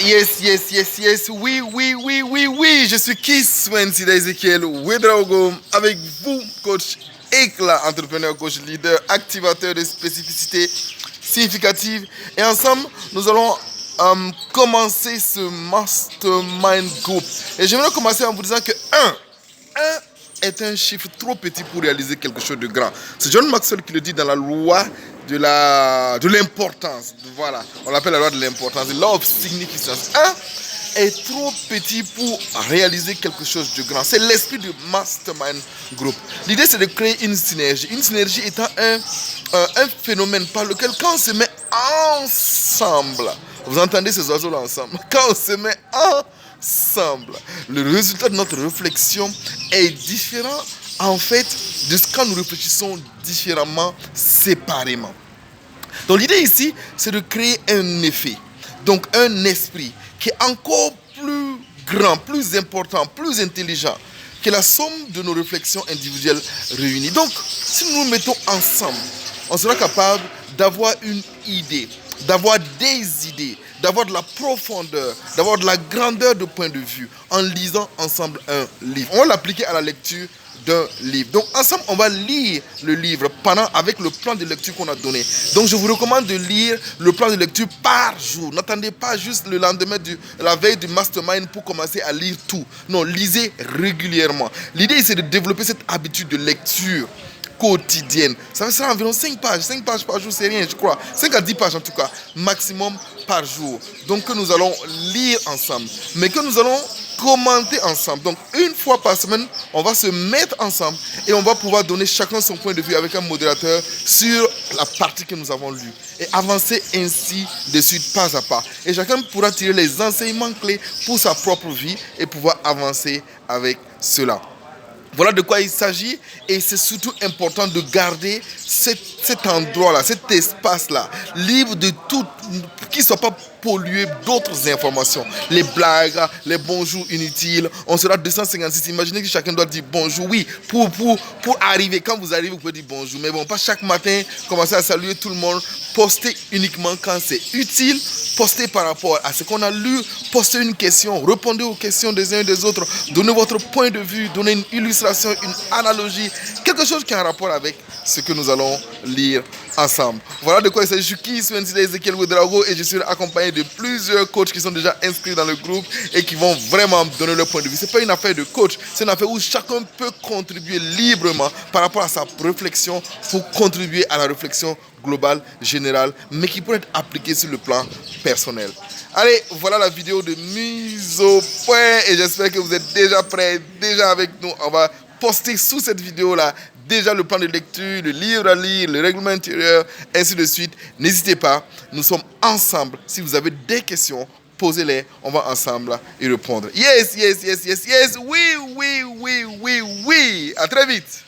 Yes. Oui. Je suis Kiss Wensida Ezekiel Ouedraogo avec vous, coach éclat, entrepreneur, coach leader, activateur de spécificités significatives. Et ensemble, nous allons commencer ce mastermind group. Et j'aimerais commencer en vous disant que 1 est un chiffre trop petit pour réaliser quelque chose de grand. C'est John Maxwell qui le dit dans la loi de l'importance. Voilà, on l'appelle la loi de l'importance, the law of significance. 1 est trop petit pour réaliser quelque chose de grand. C'est l'esprit du mastermind group. L'idée, c'est de créer une synergie. Une synergie étant un phénomène par lequel, quand on se met ensemble, vous entendez ces oiseaux-là ensemble, quand on se met ensemble, le résultat de notre réflexion est différent en fait de ce quand nous réfléchissons différemment, séparément. Donc l'idée ici, c'est de créer un effet, donc un esprit qui est encore plus grand, plus important, plus intelligent que la somme de nos réflexions individuelles réunies. Donc, si nous nous mettons ensemble, on sera capable d'avoir une idée, d'avoir des idées, d'avoir de la profondeur, d'avoir de la grandeur de point de vue en lisant ensemble un livre. On va l'appliquer à la lecture d'un livre. Donc ensemble, on va lire le livre avec le plan de lecture qu'on a donné. Donc je vous recommande de lire le plan de lecture par jour. N'attendez pas juste le lendemain la veille du mastermind pour commencer à lire tout. Non, lisez régulièrement. L'idée, c'est de développer cette habitude de lecture quotidienne. Ça sera environ 5 pages. 5 pages par jour, c'est rien, je crois. 5 à 10 pages en tout cas, maximum par jour. Donc que nous allons lire ensemble, mais que nous allons commenter ensemble. Donc une fois par semaine, on va se mettre ensemble et on va pouvoir donner chacun son point de vue avec un modérateur sur la partie que nous avons lue et avancer ainsi de suite pas à pas. Et chacun pourra tirer les enseignements clés pour sa propre vie et pouvoir avancer avec cela. Voilà de quoi il s'agit et c'est surtout important de garder cet endroit-là, cet espace-là, libre de tout, qui ne soit pas pollué d'autres informations. Les blagues, les bonjours inutiles, on sera 256. Imaginez que chacun doit dire bonjour. Oui, pour arriver, quand vous arrivez, vous pouvez dire bonjour. Mais bon, pas chaque matin, commencer à saluer tout le monde. Postez uniquement quand c'est utile. Postez par rapport à ce qu'on a lu. Postez une question. Répondez aux questions des uns et des autres. Donnez votre point de vue. Donnez une illustration, une analogie. Quelque chose qui a un rapport avec ce que nous allons lire ensemble. Voilà de quoi il s'agit. Je suis Kiss Wensida Ezekiel Ouedraogo et je suis accompagné de plusieurs coachs qui sont déjà inscrits dans le groupe et qui vont vraiment donner leur point de vue. Ce n'est pas une affaire de coach, c'est une affaire où chacun peut contribuer librement par rapport à sa réflexion pour contribuer à la réflexion globale, générale, mais qui pourrait être appliquée sur le plan personnel. Allez, voilà la vidéo de mise au point et j'espère que vous êtes déjà prêts, déjà avec nous. On va poster sous cette vidéo-là déjà le plan de lecture, le livre à lire, le règlement intérieur, ainsi de suite. N'hésitez pas, nous sommes ensemble. Si vous avez des questions, posez-les, on va ensemble y répondre. Yes. Oui. À très vite.